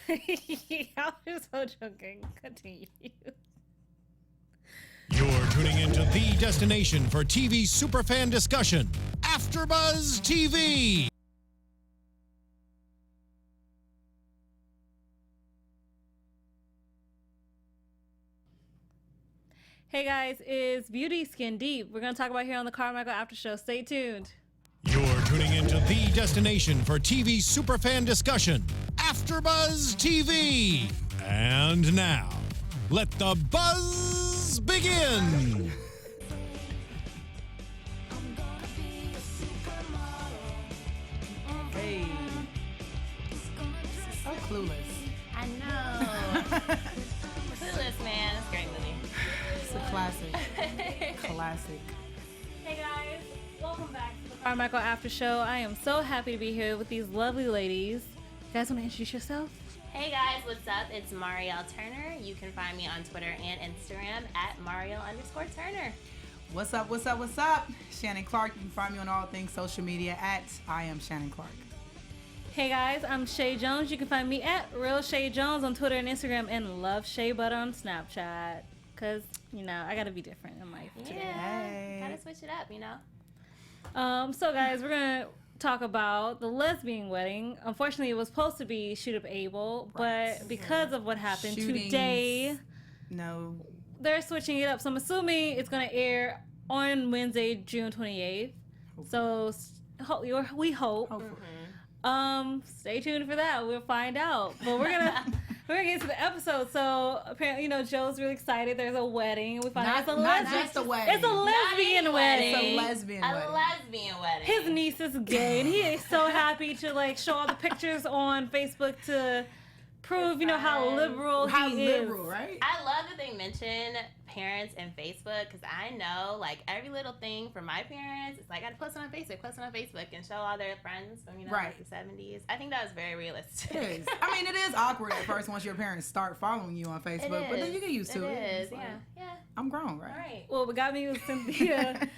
I was so joking. Continue. You're tuning into the destination for TV superfan discussion, AFTERBUZZ TV. Hey guys, it's Beauty Skin Deep. We're going to talk about here on the Carmichael After Show. Stay tuned. You're tuning into the destination for TV superfan discussion, AFTERBUZZ TV. And now, let the buzz begin. Hey. So clueless. I know. Clueless, man. It's a great movie. It's a classic. Classic. Hey guys, welcome back to the Carmichael After Show. I am so happy to be here with these lovely ladies. You guys want to introduce yourself? Hey guys, what's up? It's Mariel Turner. You can find me on Twitter and Instagram at Mariel_Turner. What's up, what's up, what's up? Shannon Clark. You can find me on all things social media at I am Shannon Clark. Hey guys, I'm Chae Jones. You can find me at Real Chae Jones on Twitter and Instagram, and Love Shea Butter on Snapchat. Cause I gotta be different in life today. Yeah, gotta switch it up, you know. So guys, we're gonna talk about the Lesbian Wedding. Unfortunately, it was supposed to be Shoot Up Able, but because of what happened today, they're switching it up. So I'm assuming it's gonna air on Wednesday, June 28th. So we hope. Stay tuned for that. We'll find out. But we're gonna get to the episode. So apparently, Joe's really excited. There's a wedding. We find out it's a lesbian. Just a wedding. It's a lesbian wedding. It's a lesbian wedding. A lesbian wedding. His niece is gay, and he is so happy to show all the pictures on Facebook to prove, how liberal he is. Liberal, right? I love that they mention parents and Facebook, because I know every little thing from my parents, it's I gotta post it on Facebook, and show all their friends from the 70s. I think that was very realistic. It is. I mean, it is awkward at first once your parents start following you on Facebook, but then you get used to it. It is, yeah. I'm grown, right? All right. Well, what got me was Cynthia.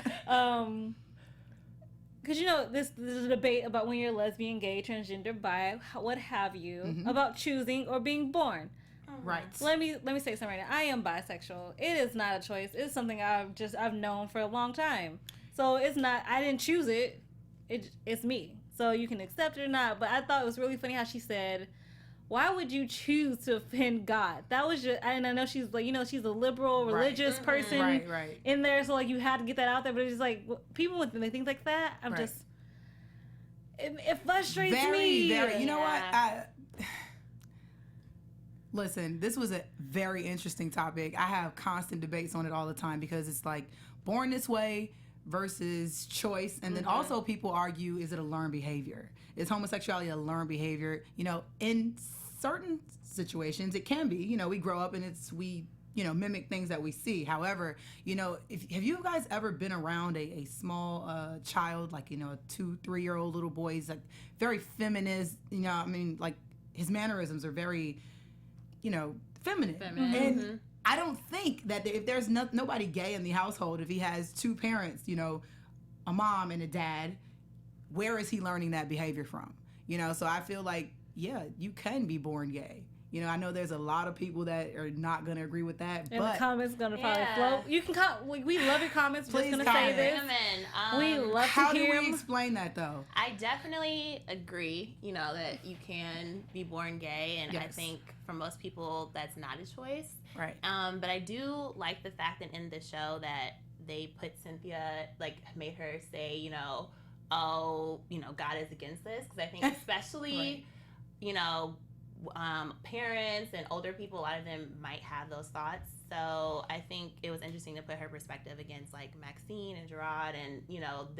Because this is a debate about when you're lesbian, gay, transgender, bi, what have you, about choosing or being born. Right. Let me say something right now. I am bisexual. It is not a choice. It's something I've known for a long time. So it's not. I didn't choose it. It's me. So you can accept it or not. But I thought it was really funny how she said, "Why would you choose to offend God?" That was just. And I know she's she's a liberal, religious person right. in there. So you had to get that out there. But it's just people when they think like that, I'm just. It frustrates me. Very. You know what? Listen, this was a very interesting topic. I have constant debates on it all the time because it's born this way versus choice. And then also people argue, is it a learned behavior? Is homosexuality a learned behavior? In certain situations, it can be. We grow up and we mimic things that we see. However, have you guys ever been around a small child, a 2-3-year-old little boy? He's very feminist, his mannerisms are very, feminine. And I don't think that if there's nobody gay in the household, if he has two parents, a mom and a dad, where is he learning that behavior from? So I feel you can be born gay. I know there's a lot of people that are not going to agree with that. And but the comments going to probably flow. You can we love your comments. Please just going to say this. We love to how hear do we explain that, though? I definitely agree, that you can be born gay. And I think for most people, that's not a choice. Right. But I do like the fact that in the show that they put Cynthia, made her say, God is against this. Because I think especially, parents and older people, a lot of them might have those thoughts. So I think it was interesting to put her perspective against Maxine and Gerard and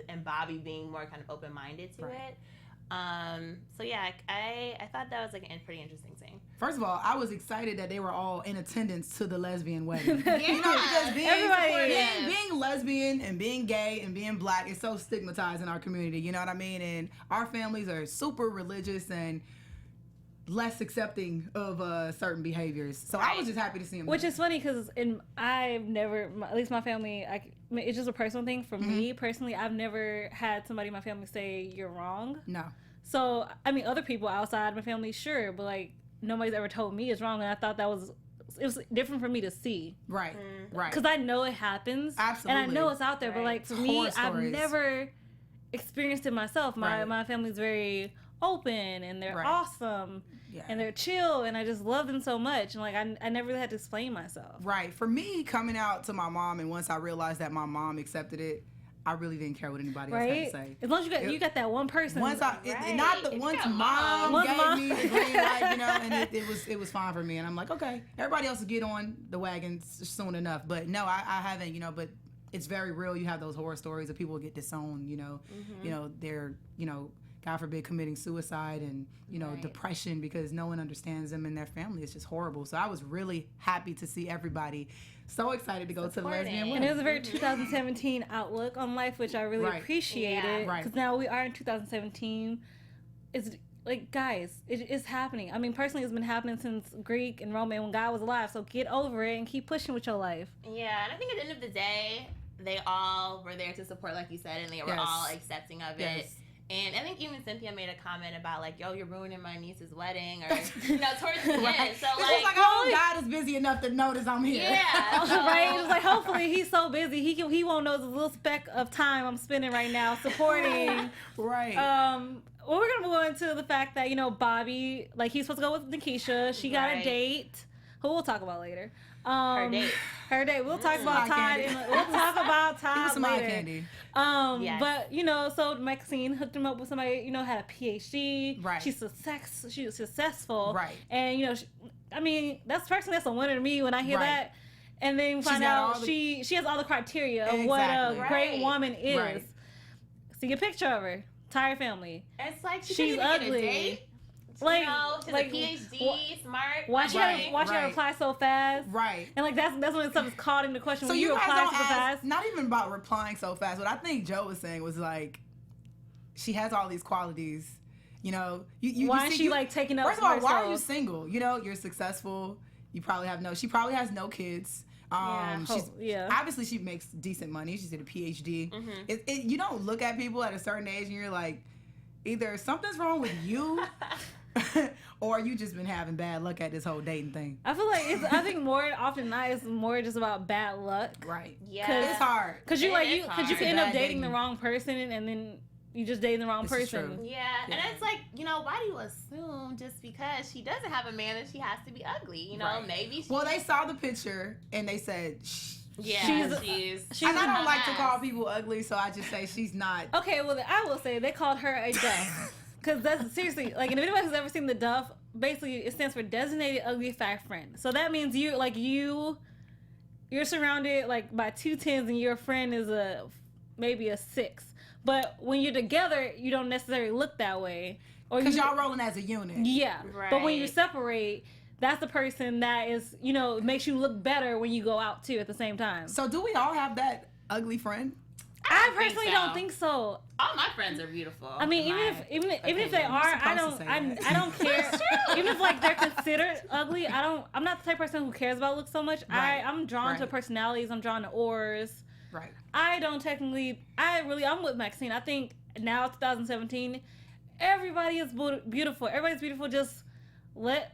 and Bobby being more kind of open-minded to it. So yeah, I thought that was a pretty interesting thing. First of all, I was excited that they were all in attendance to the lesbian wedding. Because being lesbian and being gay and being black is so stigmatized in our community. You know what I mean? And our families are super religious and less accepting of certain behaviors. So I was just happy to see him. Which is funny because I've never, at least my family, it's just a personal thing for me personally. I've never had somebody in my family say you're wrong. No. So, I mean, other people outside my family, sure, but nobody's ever told me is wrong, and I thought it was different for me to see. Right. Right. Because I know it happens. Absolutely. And I know it's out there, but like for me, Horror I've stories. never experienced it myself. My family's very open, and they're awesome, and they're chill, and I just love them so much. And like I never really had to explain myself. Right. For me, coming out to my mom, and once I realized that my mom accepted it, I really didn't care what anybody else had to say. As long as you got that one person. Once mom gave me the green light, you know, and it was fine for me. And I'm like, okay, everybody else will get on the wagon soon enough. But no, I haven't, you know. But it's very real. You have those horror stories of people who get disowned, you know. You know, they're, you know, God forbid, committing suicide and, you know, depression because no one understands them and their family. It's just horrible. So I was really happy to see everybody so excited to go to the Lesbian Wedding. And it was a very 2017 outlook on life, which I really appreciated. Because now we are in 2017. It's like, guys, it is happening. I mean, personally, it's been happening since Greek and Roman when God was alive. So get over it and keep pushing with your life. Yeah, and I think at the end of the day, they all were there to support, like you said, and they were all accepting of it. And I think even Cynthia made a comment about like, "Yo, you're ruining my niece's wedding," or you know, towards the end. So it's like, oh, God is busy enough to notice I'm here. Yeah, right. It's like hopefully he's so busy he won't know the little speck of time I'm spending right now supporting. Right. Well, we're gonna move on to the fact that, you know, Bobby, like, he's supposed to go with Nikisha. She got a date, who we'll talk about later. Her date. We'll talk about Todd. We'll talk about Todd later. Candy. But, you know, so Maxine hooked him up with somebody, you know, had a PhD. Right. She was successful. Right. And, you know, that's a winner to me when I hear that. And then find out she has all the criteria of what a great woman is. Right. See a picture of her. Entire family. It's like she's ugly. Get a date. Like, you know, she's a PhD, smart. Why she had to reply so fast? Right. And like that's when stuff is called into question. So when you reply guys so fast. Not even about replying so fast. What I think Joe was saying was like, she has all these qualities. You know, why is she like taking up? First of all, why are you single? You know, you're successful. You probably have she probably has no kids. Obviously she makes decent money. She's at a PhD. You don't look at people at a certain age and you're like, either something's wrong with you. Or you just been having bad luck at this whole dating thing. I feel like I think more often than not, it's more just about bad luck. Right. Yeah. It's hard. Because you can end up dating the wrong person and then you just dating the wrong person. Yeah. And it's like, you know, why do you assume just because she doesn't have a man that she has to be ugly? You know, maybe she... Well, they saw the picture and they said... she's and I don't like to call people ugly, so I just say she's not... Okay, well, I will say they called her a duff. Because that's seriously, like, and if anyone has ever seen the Duff, basically it stands for Designated Ugly Fat Friend. So that means you're surrounded like by 2 10s and your friend is maybe a 6. But when you're together, you don't necessarily look that way. Because y'all rolling as a unit. Yeah. Right. But when you separate, that's the person that is, you know, makes you look better when you go out too at the same time. So do we all have that ugly friend? I personally don't think so. All my friends are beautiful. I mean, even if they are, I don't care. Even if like they're considered ugly, I'm not the type of person who cares about looks so much. Right. I'm drawn to personalities. I'm drawn to auras. Right. I'm with Maxine. I think now 2017, everybody is beautiful. Everybody's beautiful. Just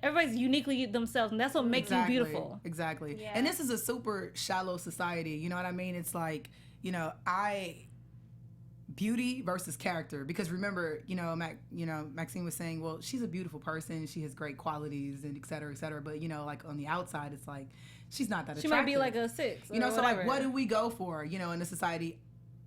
everybody's uniquely themselves, and that's what makes you beautiful. Exactly. Yeah. And this is a super shallow society. You know what I mean? It's like, you know, beauty versus character. Because remember, Maxine was saying, well, she's a beautiful person. She has great qualities and et cetera, et cetera. But, you know, like on the outside, it's like, she's not that attractive. She might be like a 6. You know, so whatever. like, what do we go for, you know, in the society?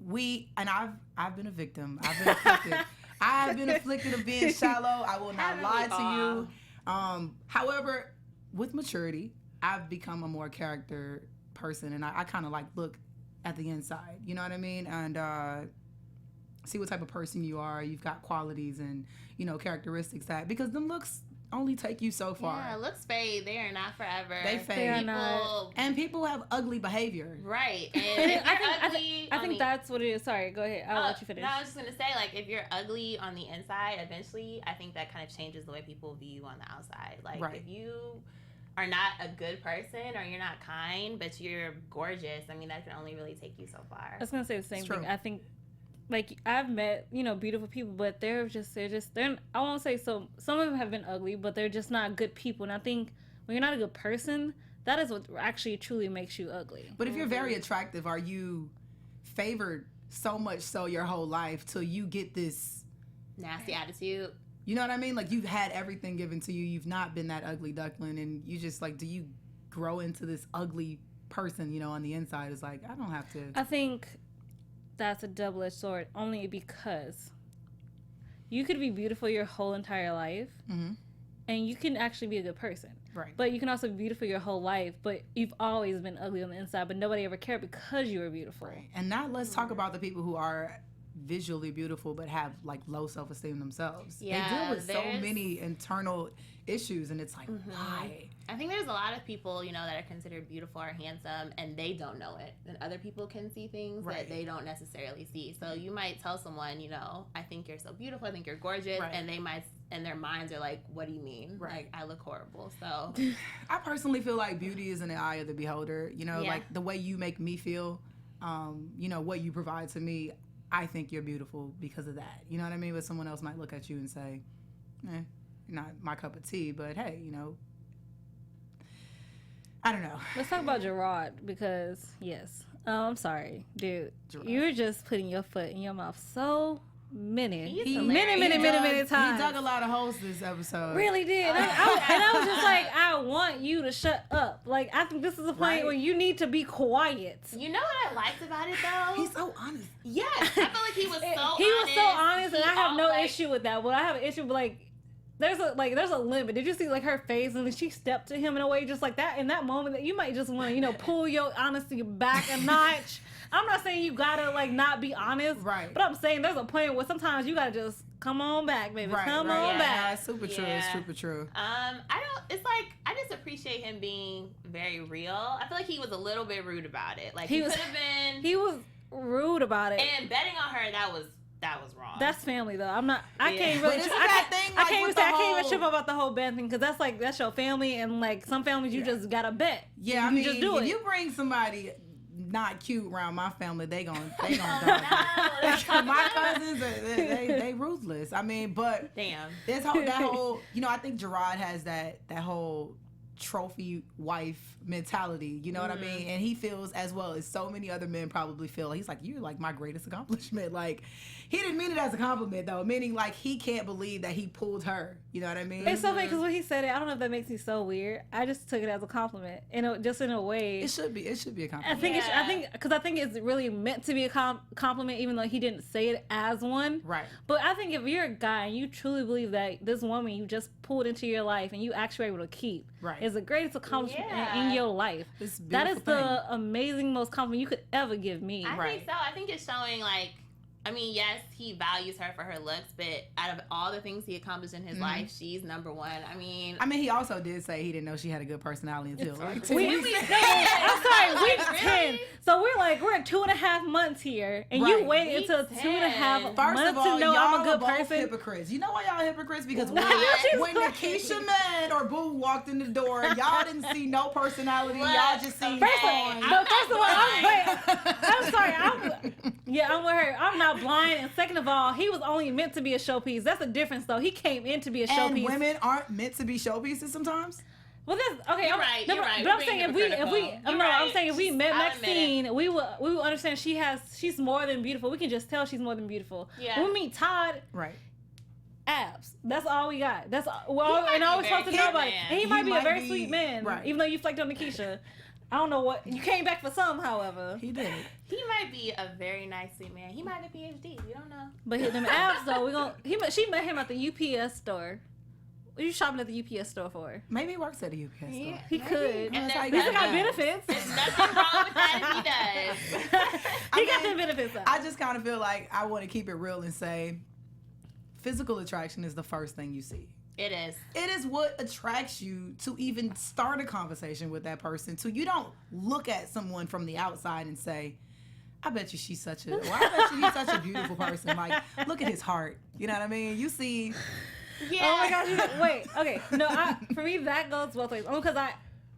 I've been a victim. I've been afflicted. I've been afflicted of being shallow. I will not lie to you. However, with maturity, I've become a more character person. And I kind of like look at the inside, you know what I mean? And see what type of person you are. You've got qualities and, you know, characteristics because them looks only take you so far. Yeah, looks fade. They are not forever. They fade. And people have ugly behavior. Right. And I think that's what it is. Sorry, go ahead. I'll let you finish. No, I was just going to say, like, if you're ugly on the inside, eventually, I think that kind of changes the way people view you on the outside. Like, if you are not a good person or you're not kind, but you're gorgeous, I mean, that can only really take you so far. I was going to say the same thing. I think like I've met, you know, beautiful people, but they're I won't say so. Some of them have been ugly, but they're just not good people. And I think when you're not a good person, that is what actually truly makes you ugly. But if you're very attractive, are you favored so much so your whole life till you get this nasty attitude? You know what I mean? Like, you've had everything given to you. You've not been that ugly duckling, and you just like, do you grow into this ugly person, you know, on the inside? Is like, I don't have to. I think that's a double-edged sword, only because you could be beautiful your whole entire life, and you can actually be a good person. Right. But you can also be beautiful your whole life, but you've always been ugly on the inside, but nobody ever cared because you were beautiful. Right. And now let's talk about the people who are visually beautiful but have like low self-esteem themselves. Yeah, they deal with so many internal issues, and it's like, why? I think there's a lot of people, you know, that are considered beautiful or handsome, and they don't know it. And other people can see things that they don't necessarily see. So you might tell someone, you know, I think you're so beautiful, I think you're gorgeous, and they might, and their minds are like, what do you mean? Like, I look horrible. So I personally feel like beauty is in the eye of the beholder. You know, like the way you make me feel, you know, what you provide to me, I think you're beautiful because of that. You know what I mean? But someone else might look at you and say, not my cup of tea, but hey, you know, I don't know. Let's talk about Gerard, because I'm sorry, dude. Gerard. You're just putting your foot in your mouth so many times. He dug a lot of holes this episode. Really did. And I was just like, I want you to shut up. Like, I think this is a point where you need to be quiet. You know what I liked about it, though? He's so honest. Yes, I feel like he was so honest. He was so honest, and I have no issue with that. But I have an issue with, like, there's a limit. Did you see like her face, and then she stepped to him in a way just like that in that moment that you might just want to, you know, pull your honesty back a notch. I'm not saying you gotta like not be honest, right? But I'm saying there's a point where sometimes you gotta just come on back, baby. Come on back. It's super true. It's super true. It's like I just appreciate him being very real. I feel like he was a little bit rude about it. Like he could have been. He was rude about it. And betting on her, that was wrong. That's family though. I can't really. I can't even trip about the whole bet thing, because that's your family, and like some families you just gotta bet. Yeah, I mean, just do it. If you bring somebody not cute around my family, they gonna die. My cousins, they ruthless. I mean, but damn, that whole, you know, I think Gerard has that whole trophy wife mentality, you know what I mean? And he feels, as well as so many other men probably feel, he's like, you're like my greatest accomplishment. Like, he didn't mean it as a compliment though, meaning like he can't believe that he pulled her, you know what I mean? It's so funny because when he said it, I don't know if that makes me so weird. I just took it as a compliment, and just in a way, it should be a compliment. I think it's really meant to be a compliment, even though he didn't say it as one. Right. But I think if you're a guy and you truly believe that this woman you just pulled into your life and you actually were able to keep is the greatest accomplishment in your life. That is the amazing, most compliment you could ever give me. I think so. I think it's showing, like, I mean, yes, he values her for her looks, but out of all the things he accomplished in his life, she's number one. I mean, he also did say he didn't know she had a good personality until like 10 weeks. I'm sorry, week 10. So we're at 2.5 months here, and you wait until 2.5 months to know I'm a good person. Hypocrites. You know why y'all hypocrites? Because when Nakisha Man or Boo walked in the door, y'all didn't see no personality. Y'all just seen first of all, I'm sorry. I'm with her. I'm not blind, and second of all, he was only meant to be a showpiece. That's the difference, though. He came in to be a showpiece. And women aren't meant to be showpieces sometimes. Well, that's okay. You're right. But I'm saying if we met Maxine, we will understand she's more than beautiful. We can just tell she's more than beautiful. Yeah. When we meet Todd, abs. That's all we got. That's all. And I always talk to nobody. And he might be a very sweet man, even though you flaked on Nakisha. I don't know what you came back for some. However, he did. He might be a very nice sweet man. He might have a PhD. We don't know. But them abs though, she met him at the UPS store. What are you shopping at the UPS store for? Maybe he works at a UPS store. He could. And he's got benefits. There's nothing wrong with that if he does. He got the benefits though. I just kind of feel like I want to keep it real and say physical attraction is the first thing you see. It is. It is what attracts you to even start a conversation with that person. So you don't look at someone from the outside and say, I bet you she's such a, or I bet you he's such a beautiful person. Like, look at his heart. You know what I mean? You see. Yeah. Oh my gosh. Wait. Okay. No, for me, that goes both ways. Because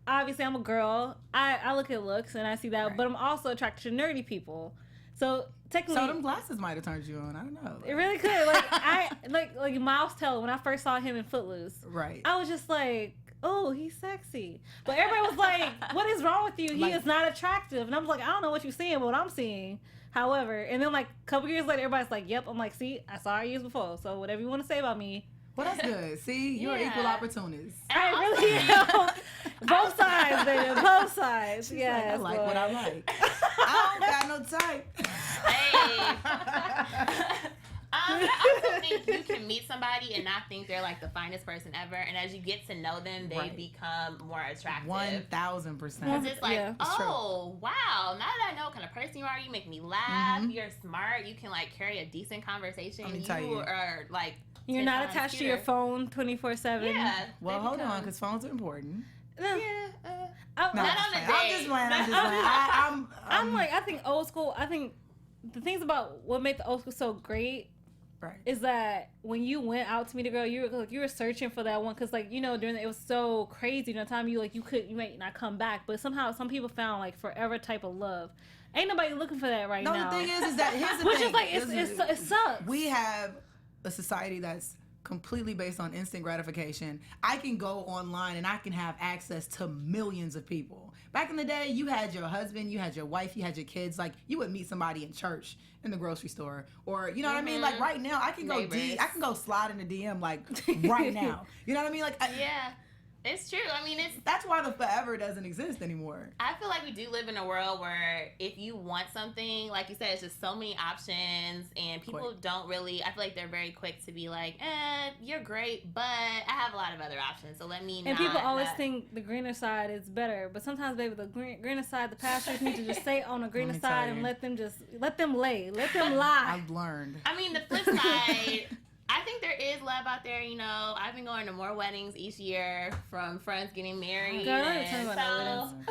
obviously I'm a girl. I look at looks and I see that, but I'm also attracted to nerdy people. So technically, so them glasses might have turned you on. I don't know. It really could. Like I like Miles Teller when I first saw him in Footloose. Right. I was just like, oh, he's sexy. But everybody was like, what is wrong with you? He is not attractive. And I was like, I don't know what you're seeing, but what I'm seeing. However, and then like a couple years later, everybody's like, yep. I'm like, see, I saw you before. So whatever you want to say about me. Well, that's good. See, you're equal opportunist. I really am. Both sides, baby. Both sides. Yeah, Yes. I like what I like. I don't got no type. Hey. I also think you can meet somebody and not think they're like the finest person ever, and as you get to know them, they become more attractive. 1,000%. It's like, oh wow! Now that I know what kind of person you are, you make me laugh. You're smart. You can like carry a decent conversation. You are like. You're not attached to your phone 24/7. Yeah. Well, hold on, because phones are important. Yeah. Not on a date. I'm just playing. I'm like, I think old school. I think the things about what made the old school so great. Right. Is that when you went out to meet a girl, you were searching for that one because like during it was so crazy. Time you might not come back, but somehow some people found like forever type of love. Ain't nobody looking for that right now. No, the thing is that here's the which thing. is like it sucks. We have a society that's completely based on instant gratification. I can go online and I can have access to millions of people. Back in the day, you had your husband, you had your wife, you had your kids. Like you would meet somebody in church, in the grocery store, or you know what I mean. Like right now, I can go I can go slide in the DM like right now. You know what I mean? Like yeah. It's true. I mean, that's why the forever doesn't exist anymore. I feel like we do live in a world where if you want something, like you said, it's just so many options, and people don't really. I feel like they're very quick to be like, you're great, but I have a lot of other options, so let me. And people always think the greener side is better, but sometimes, baby, the greener side, the pastors need to just stay on the greener side and let them lay, let them lie. I've learned. I mean, the flip side. I think there is love out there, I've been going to more weddings each year from friends getting married. Girl, don't even tell me about weddings.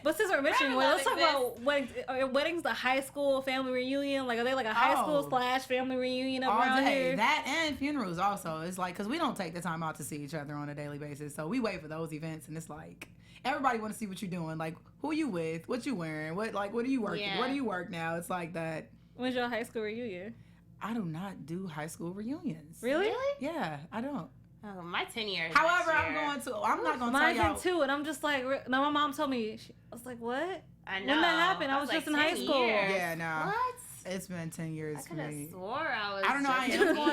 But since we're mentioning weddings, let's talk about weddings. Are weddings the high school family reunion? Like, are they like a high school / family reunion around here? That and funerals also. It's like, because we don't take the time out to see each other on a daily basis. So we wait for those events, and it's like, everybody want to see what you're doing. Like, who you with? What you wearing? What are you working? Yeah. Where do you work now? It's like that. When's your high school reunion? I do not do high school reunions. Really? Yeah, I don't. Oh, my 10 years. However, I'm not going to tell y'all. y'all. Mine's in 2, and I'm just like, no, my mom told me, I was like, what? I know. When that happened, I was just in high school. Yeah, no. What? It's been 10 years for me. I could have swore I was. I don't know.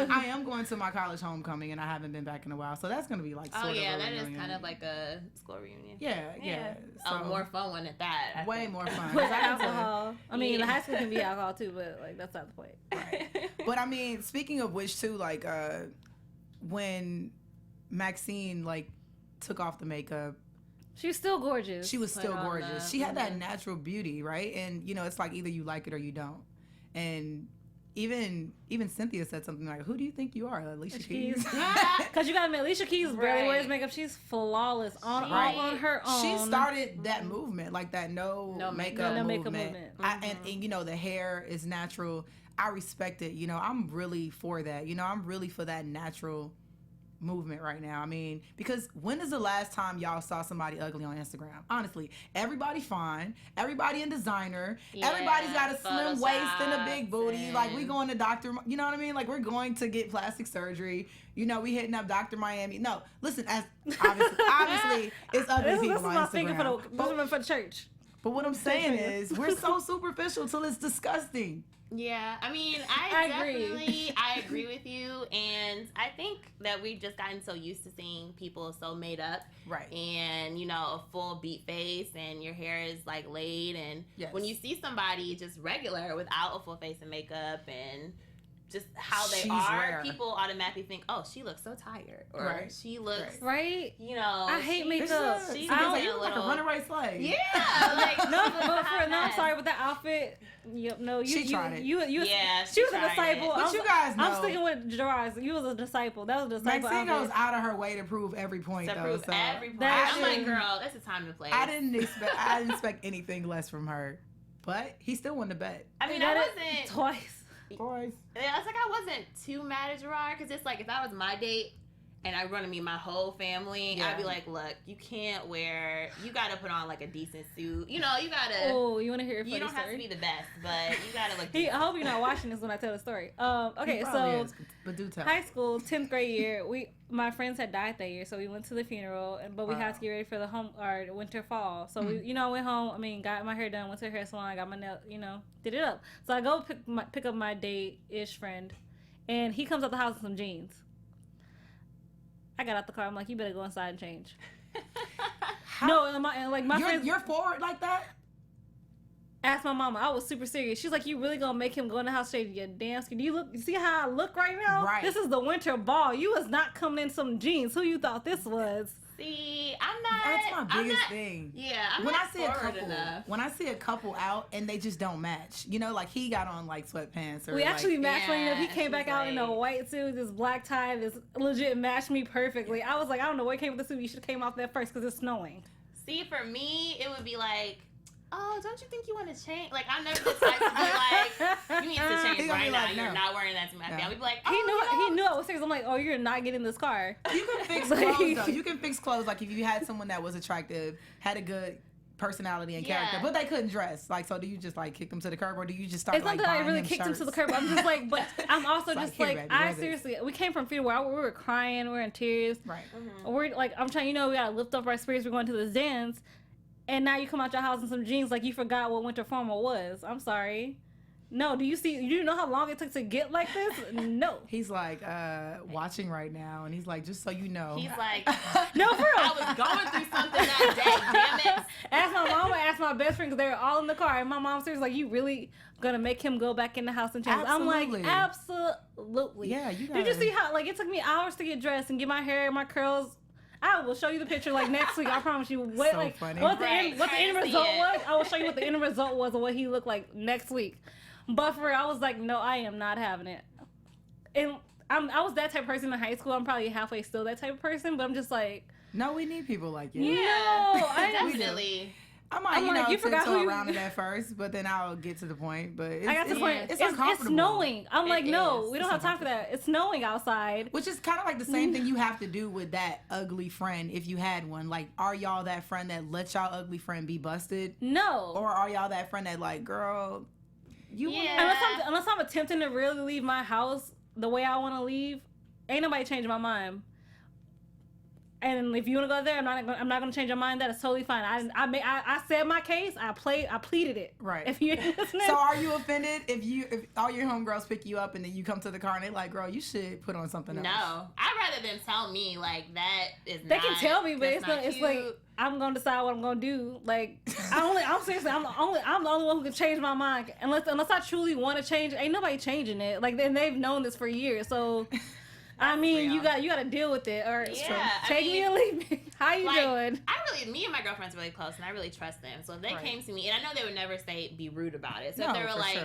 I am going to my college homecoming, and I haven't been back in a while, so that's going to be like sort of a that reunion. is kind of like a school reunion. Yeah. So, more fun one at that. Way more fun. With alcohol. I mean, the high school can be alcohol too, but like that's not the point. Right. But I mean, speaking of which too, like when Maxine like took off the makeup, she was still gorgeous. She was still gorgeous. She had that natural beauty, right? And it's like either you like it or you don't. And even Cynthia said something like, "Who do you think you are, Alicia Keys?" Because you gotta admit, Alicia Keys barely wears makeup. She's flawless all on her own. She started that movement, like that no makeup movement. And the hair is natural. I respect it. I'm really for that. I'm really for that natural movement right now. I mean, because when is the last time y'all saw somebody ugly on Instagram? Honestly, everybody fine, everybody in designer, everybody's got a slim waist and a big booty. Like we going to doctor, you know what I mean? Like we're going to get plastic surgery. We hitting up Dr. Miami. No, listen, as obviously it's ugly people on Instagram. This is for the church. But what I'm saying is, we're so superficial till it's disgusting. Yeah, I mean, I agree with you, and I think that we've just gotten so used to seeing people so made up, right? And a full beat face, and your hair is like laid, and when you see somebody just regular without a full face and makeup and just how they are, people automatically think, oh, she looks so tired, or she looks right. I hate makeup. She's like a runaway slave. Yeah, like I'm sorry, with that outfit. She tried it. She was a disciple. But you guys know, I'm sticking with Gerard. You was a disciple. That was a disciple. Maxine goes out of her way to prove every point, Prove every point. I'm like, girl, that's a time to play. I didn't expect anything less from her, but he still won the bet. I mean, I wasn't twice. It's like I wasn't too mad at Gerard, because it's like if that was my date and I run to meet my whole family, I'd be like, look, you gotta put on like a decent suit. You know, you gotta. Oh, you want to hear a funny You don't story? have to be the best, but you gotta look. I hope you're not watching this when I tell the story. Okay, so but do tell. High school, 10th grade year, my friends had died that year, so we went to the funeral, but we had to get ready for the winter fall. So we, went home. Got my hair done, went to the hair salon, got my nail, did it up. So I go pick up my date-ish friend, and he comes out the house with some jeans. I got out the car. I'm like, you better go inside and change. No, my friends. You're forward like that? Asked my mama. I was super serious. She's like, you really gonna make him go in the house straight to your damn skin? You see how I look right now? Right. This is the winter ball. You was not coming in some jeans. Who you thought this was? See, I'm not. That's my biggest thing. Yeah, when I see a couple out and they just don't match, like he got on like sweatpants or we actually matched funny enough. He came back out like, in a white suit, this black tie, this legit matched me perfectly. I was like, I don't know what came with the suit. You should have came off there first because it's snowing. See, for me, it would be like, oh, don't you think you want to change? Like, I'm never the type to be like, you need to change right now. You're not wearing that to my family. We'd be like, oh, he knew I was serious. I'm like, oh, you're not getting in this car. You can fix clothes, though. You can fix clothes. Like, if you had someone that was attractive, had a good personality and character, but they couldn't dress. Like, so do you just, like, kick them to the curb, or do you just start, it's not that I really kicked him to the curb. I'm just like, but I'm also just like, seriously, we came from funeral where we were crying, we were in tears. Right. Mm-hmm. We're, like, I'm trying, we got to lift up our spirits. We're going to this dance. And now you come out your house in some jeans like you forgot what winter formal was. I'm sorry. No, do you know how long it took to get like this? No. He's like, watching right now, and he's like, just so you know. He's like, no, for real. I was going through something that day, damn it. Ask my mom, ask my best friend, because they were all in the car. And my mom was like, you really gonna make him go back in the house and change? Absolutely. I'm like, absolutely. Yeah, you Did you see how, like, it took me hours to get dressed and get my hair and my curls? I will show you the picture like next week. I promise you. What, so like, funny. What the end result was? I will show you what the end result was of what he looked like next week. But for real, I was like, no, I am not having it. And I was that type of person in high school. I'm probably halfway still that type of person. But I'm just like, no, we need people like you. Yeah, no, I definitely. I might, you forgot who around it at first, but then I'll get to the point. But I got to the point. It's uncomfortable. It's snowing. I'm like, no, we don't have time for that. It's snowing outside. Which is kind of like the same thing you have to do with that ugly friend if you had one. Like, are y'all that friend that lets y'all ugly friend be busted? No. Or are y'all that friend that like, girl, you unless I'm attempting to really leave my house the way I want to leave, ain't nobody changing my mind. And if you want to go there, I'm not going to change your mind. That is totally fine. I said my case. I pleaded it. Right. If you're listening. So are you offended if all your homegirls pick you up and then you come to the car and they're like, girl, you should put on something else? No, I'd rather them tell me like that is. They can tell me, but it's like I'm going to decide what I'm going to do. Like I'm seriously, I'm the only one who can change my mind. Unless I truly want to change, ain't nobody changing it. Like they've known this for years, so. I mean, you got to deal with it, or take me or leave me. How you doing? Me and my girlfriend's really close, and I really trust them. So if they came to me, and I know they would never be rude about it. So if they were like,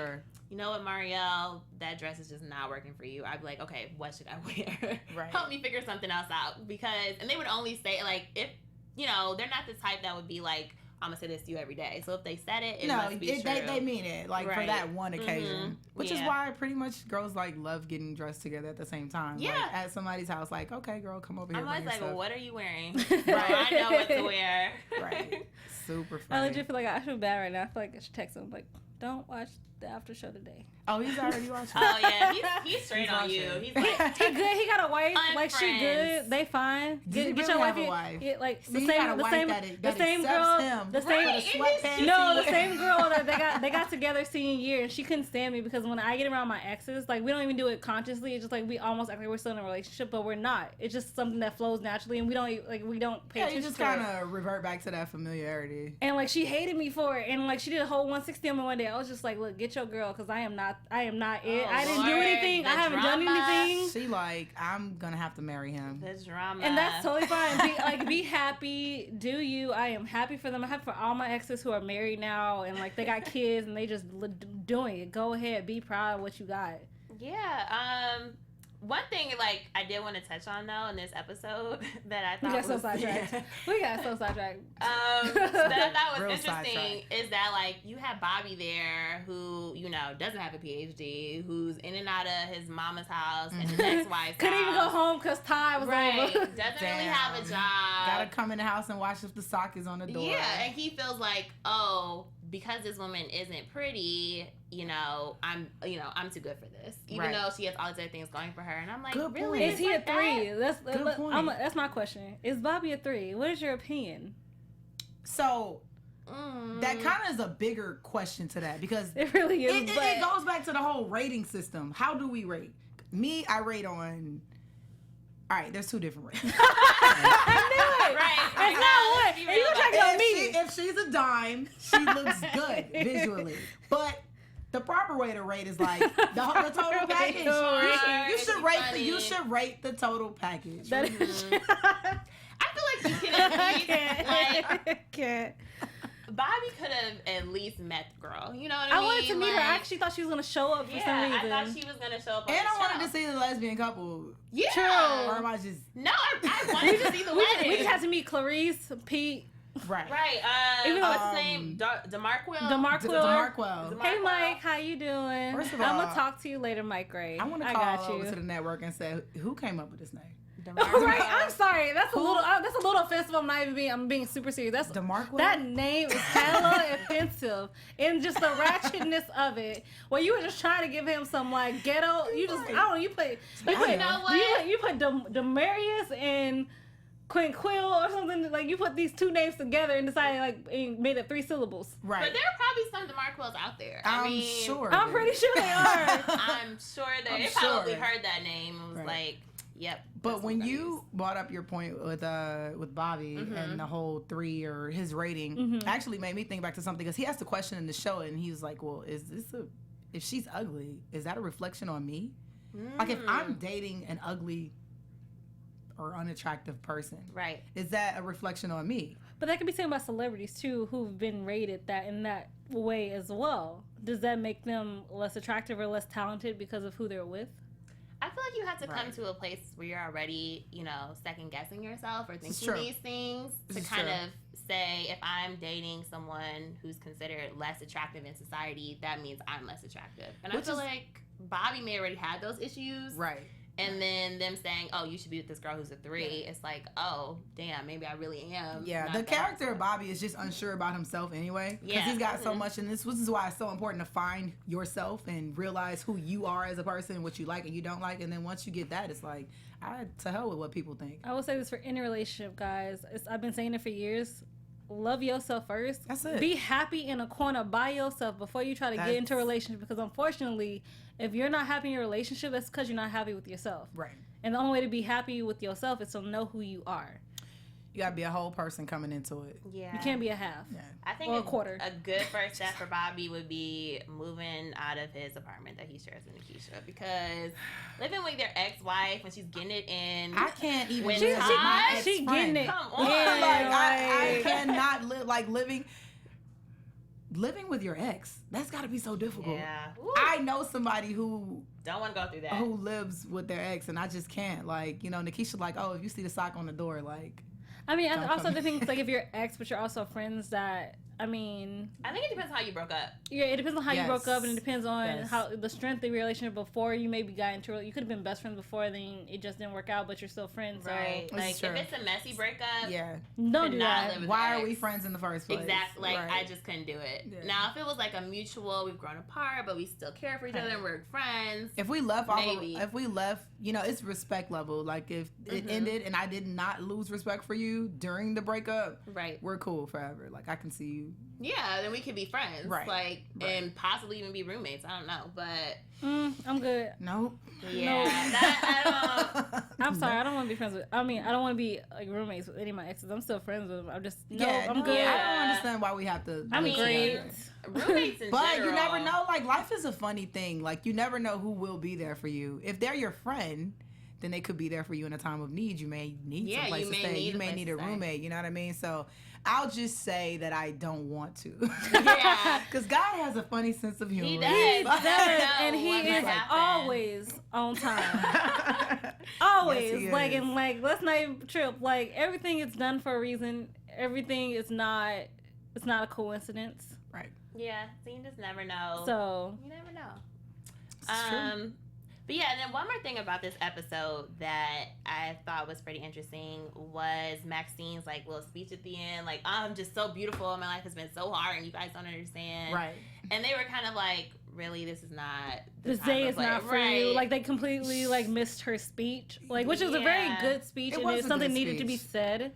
you know what, Mariel, that dress is just not working for you, I'd be like, okay, what should I wear? Right. Help me figure something else out. And they would only say, like, if, they're not the type that would be like, I'm gonna say this to you every day. So if they said it, must be true. They mean it, like for that one occasion. Which is why pretty much girls like love getting dressed together at the same time. Yeah. Like at somebody's house, like, okay, girl, come over here. I'm always like, well, what are you wearing? I know what to wear. Right. Super funny. I legit feel like I feel bad right now. I feel like I should text him like, don't watch the after show today. Oh, he's already watching. Oh yeah, he's straight on you. He's like, he good. He got a wife. Like she good. They fine. Get your wife. Like the same girl. The same girl that they got together senior year, and she couldn't stand me because when I get around my exes, like we don't even do it consciously. It's just like we almost act like we're still in a relationship, but we're not. It's just something that flows naturally, and we don't pay attention. You just kind of revert back to that familiarity. And like she hated me for it, and like she did a whole 160 on me one day. I was just like, look, get your girl, because I am not it. I didn't do anything. I haven't done anything. She like, I'm gonna have to marry him. The drama. And that's totally fine. Be happy. Do you. I am happy for them. I'm happy for all my exes who are married now and like they got kids and they just doing it. Go ahead. Be proud of what you got. Yeah. One thing, like, I did want to touch on, though, in this episode that I thought we got so sidetracked. That I thought was interesting is that, like, you have Bobby there who, you know, doesn't have a PhD, who's in and out of his mama's house and his ex-wife's Couldn't even go home because Ty was over. Doesn't really have a job. Gotta come in the house and watch if the sock is on the door. Yeah, and he feels like, oh, because this woman isn't pretty, I'm too good for this. Even though she has all these other things going for her. And I'm like, good really? Point. Is he a 3? Good point. That's my question. Is Bobby a 3? What is your opinion? So, that kind of is a bigger question to that because it really is. It goes back to the whole rating system. How do we rate? Me, I rate on... All right, there's 2 different ratings. I knew it. Right. It's not one. And you trying to go me. If she's a dime, she looks good visually. But the proper way to rate is like the total package. You should rate the total package. I feel like you can at least Bobby could have at least met the girl. You know what I mean? I wanted to meet her. I actually thought she was gonna show up for some reason. I thought she was gonna show up. And I wanted to see the lesbian couple. Yeah. True. Or am I just? No, I wanted to see the wedding. We just had to meet Clarice, Pete. Right. Even though what's his name? DeMarquil. Hey, Mike, how you doing? First of all, I'm gonna talk to you later, Mike Gray. I want to call over to the network and say, who came up with this name? Right, I'm sorry. That's a little offensive. I'm being super serious. That's DeMarquil? That name is hella offensive, and just the ratchetness of it. Where you were just trying to give him some like ghetto. You just I don't know. You put Demarius and Quinquil or something. Like you put these 2 names together and decided and made it 3 syllables. Right. But there are probably some DeMarquils out there. I'm sure. I'm pretty sure they are. I'm sure they probably heard that name and was like. Yep. But when you brought up your point with Bobby and the whole 3 or his rating, actually made me think back to something because he asked a question in the show and he was like, "Well, if she's ugly, is that a reflection on me? Like if I'm dating an ugly or unattractive person, right? Is that a reflection on me?" But that could be said about celebrities too, who've been rated that in that way as well. Does that make them less attractive or less talented because of who they're with? I feel like you have to come to a place where you're already, second guessing yourself or thinking these things to kind of say, if I'm dating someone who's considered less attractive in society, that means I'm less attractive. And I feel like Bobby may already have those issues. Right. And then them saying, oh, you should be with this girl who's a 3. It's like, oh, damn, maybe I really am. Yeah, the character of Bobby is just unsure about himself anyway. Because he's got so much, and this is why it's so important to find yourself and realize who you are as a person, what you like and you don't like. And then once you get that, it's like, to hell with what people think. I will say this for any relationship, guys. I've been saying it for years. Love yourself first. That's it. Be happy in a corner by yourself before you try to get into a relationship. Because unfortunately, if you're not happy in your relationship, that's because you're not happy with yourself. Right. And the only way to be happy with yourself is to know who you are. You gotta be a whole person coming into it. Yeah. You can't be a half. Yeah. I think a quarter. A good first step for Bobby would be moving out of his apartment that he shares with Nikisha, because living with your ex-wife when she's getting it in. I can't even live with my ex-friend. She getting it. Come on. I cannot live living with your ex. That's got to be so difficult. Yeah. Ooh. I know somebody who don't want to go through that. Who lives with their ex, and I just can't. Nikisha, oh, if you see the sock on the door, I mean, also the thing if you're ex, but you're also friends that, I think it depends on how you broke up. Yeah, it depends on how you broke up, and it depends on how the strength of your relationship before you maybe got into it. You could have been best friends before, then it just didn't work out, but you're still friends. Right. So. If it's a messy breakup, don't do that. Why are we friends in the first place? Exactly. I just couldn't do it. Yeah. Now, if it was a mutual, we've grown apart, but we still care for each other and we're friends. If we left, it's respect level. If it ended and I did not lose respect for you during the breakup, we're cool forever. I can see you. Yeah, then we could be friends. Right. And possibly even be roommates. I don't know, but I'm good. Nope. Yeah. I don't. I'm sorry. I don't want to be friends with. I don't want to be roommates with any of my exes. I'm still friends with them. I'm just I'm good. I don't understand why we have to. I'm great. Roommates in but general. You never know. Life is a funny thing. You never know who will be there for you. If they're your friend, then they could be there for you in a time of need. You may need some place to stay. You may need a roommate. You know what I mean? So I'll just say that I don't want to. Yeah. Because God has a funny sense of humor. He does. And he is always on time. Always. Yes, like, and like, let's not even trip. Like, everything is done for a reason. Everything is not, it's not a coincidence. Right. Yeah, so you just never know. So. You never know. It's true. But yeah, and then one more thing about this episode that I thought was pretty interesting was Maxine's like little speech at the end, like, I'm just so beautiful, my life has been so hard and you guys don't understand. Right. And they were kind of like, really, this is not this day is not for you. Like, they completely like missed her speech, like, which was a very good speech, and it's something needed to be said.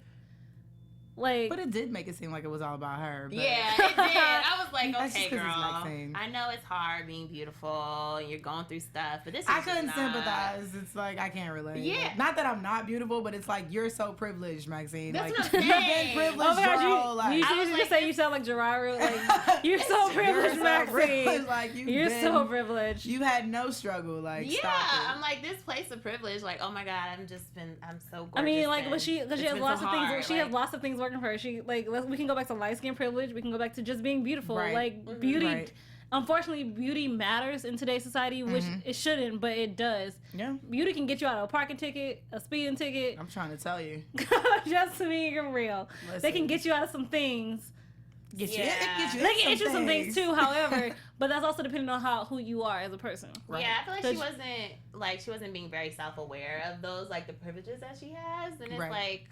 Like, but it did make it seem like it was all about her. But yeah, it did. I was like, That's okay, just 'cause girl. it's Maxine. I know it's hard being beautiful and you're going through stuff, but this is I couldn't not... sympathize. It's like, I can't relate. Yeah. Not that I'm not beautiful, but it's like, you're so privileged, Maxine. That's like, what I'm you've saying. been privileged oh my gosh, your whole life. you just say you sound like Gerard. Like, you're so privileged, Maxine. Like, you're so privileged. You had no struggle. Like, yeah, stop it. I'm like, this place of privilege. Like, oh my God, I'm so gorgeous. I mean, like, but she it's has been lots so of things. hard. She has lots of things working for her. She like, we can go back to light skin privilege. We can go back to just being beautiful. Right. Like, beauty. Right. Unfortunately, beauty matters in today's society, which it shouldn't, but it does. Yeah. Beauty can get you out of a parking ticket, a speeding ticket. I'm trying to tell you. Just being real. Listen. They can get you out of some things. It gets you They can get you some things too, however, but that's also depending on who you are as a person. Right. Yeah, I feel like she wasn't being very self-aware of those, like, the privileges that she has, and it's like,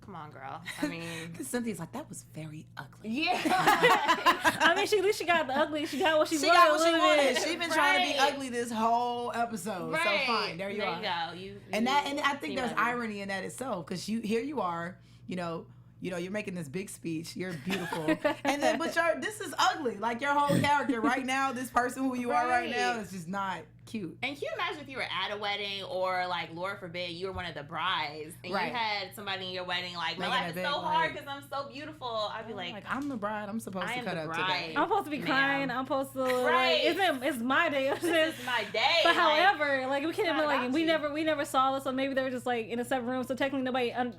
come on, girl. I mean, because Cynthia's like, that was very ugly. Yeah. I mean, at least she got the ugly. She got what she wanted. Got what she wanted. She's been trying to be Right. ugly this whole episode. So fine, there you are. There you go. And I think there's irony in that itself, because here you are, you're making this big speech. You're beautiful, and then but this is ugly. Like, your whole character right now, this person who you are right now is just not cute. And can you imagine if you were at a wedding, or like, Lord forbid, you were one of the brides and you had somebody in your wedding like, my life is so hard because I'm so beautiful. I'd be like, I'm the bride. I'm supposed to cut up today. I'm supposed to be crying. I'm supposed to it's my day. This is my day. But however, like, we can't even like we never saw this, so maybe they were just like in a separate room. So technically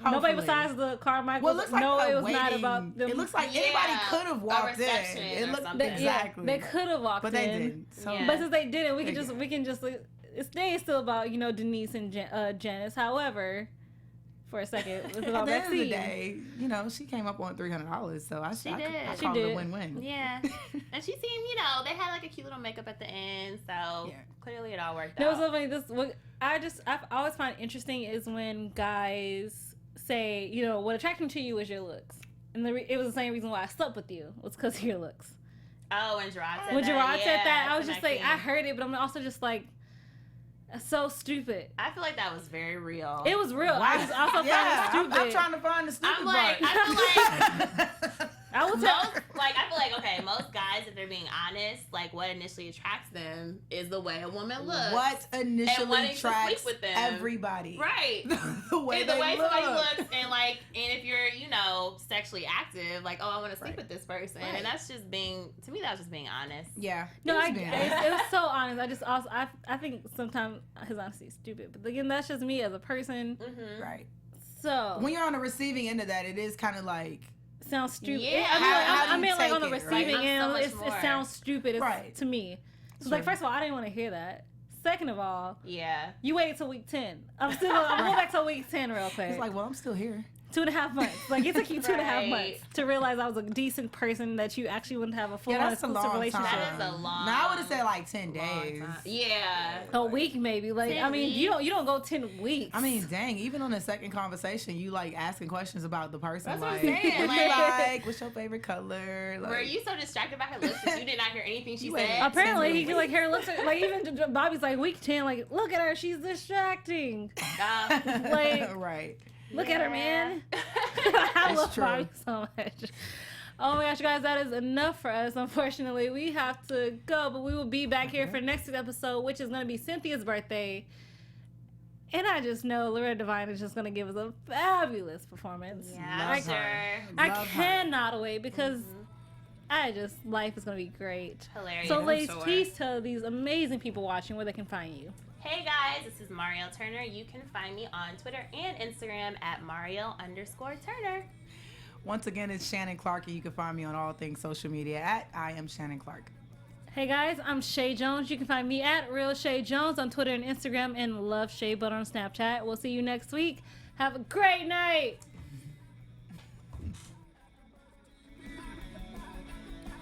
nobody besides the Carmichael. Well, it looks like it was not about them. It looks like anybody could have walked in. It looked exactly. They could have walked in, but they didn't. So. But since they didn't, we can just. Today is still about Denise and Janice. However, for a second, it's about at the end of the Maxine. day, she came up on $300, so I she called did. it a win-win. Yeah, and she seemed, they had like a cute little makeup at the end, so clearly it all worked out. It was so funny. I always find interesting is when guys say, what attracted me to you is your looks, and it was the same reason why I slept with you was because of your looks. Oh, when Gerard said that, I was just like, I heard it, but I'm also just like. So stupid. I feel like that was very real. It was real. Wow. I was also finding it stupid. I'm trying to find the stupid part. I feel like okay, most guys, if they're being honest, like, what initially attracts them is the way a woman looks. What initially attracts with them. Everybody. Right. the way somebody looks, and if you're, sexually active, like, oh, I want to sleep with this person, and that's just to me, that's just being honest. Yeah. No, it was so honest. I think sometimes his honesty is stupid, but again, that's just me as a person. Mm-hmm. Right. So when you're on the receiving end of that, it is kind of like. Sounds stupid. Yeah. I mean, like, on the receiving end, it sounds stupid to me. So, like, first of all, I didn't want to hear that. Second of all, you waited till week 10. I'm going back till week 10 real quick. It's like, well, I'm still here. 2.5 months. Like, it took you 2.5 months to realize I was a decent person, that you actually wouldn't have a full-on exclusive relationship. That is a long. Now, I would have said like 10 days. Yeah. A week maybe. Like, I mean, you don't go 10 weeks. I mean, dang, even on the second conversation, you like asking questions about the person. That's like, what I'm saying. what you like? What's your favorite color? Like, were you so distracted by her looks that you did not hear anything she said? Apparently, he like her looks like even Bobby's like week 10. Like, look at her, she's distracting. Like, right. Look at her, man. I love Bobby so much. Oh my gosh, guys, that is enough for us. Unfortunately, we have to go, but we will be back here for next week's episode, which is going to be Cynthia's birthday. And I just know Loretta Devine is just going to give us a fabulous performance. Yeah, I cannot wait because life is going to be great. Hilarious. So, ladies, please tell these amazing people watching where they can find you. Hey guys, this is Mariel Turner. You can find me on Twitter and Instagram at Mariel_Turner. Once again, it's Shannon Clark, and you can find me on all things social media at I am Shannon Clark. Hey guys, I'm Chae Jones. You can find me at Real Chae Jones on Twitter and Instagram, and Love Chae Butt on Snapchat. We'll see you next week. Have a great night.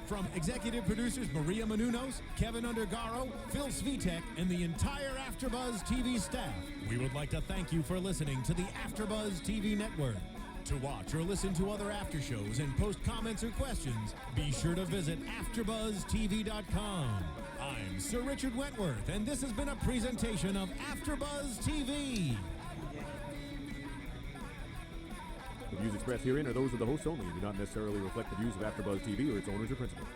From executive producers Maria Menounos, Kevin Undergaro, Phil Svitek, and the entire AfterBuzz TV staff, we would like to thank you for listening to the AfterBuzz TV network. To watch or listen to other after shows and post comments or questions, be sure to visit AfterBuzzTV.com. I'm Sir Richard Wentworth, and this has been a presentation of AfterBuzz TV. The views expressed herein are those of the hosts only and do not necessarily reflect the views of AfterBuzz TV or its owners or principals.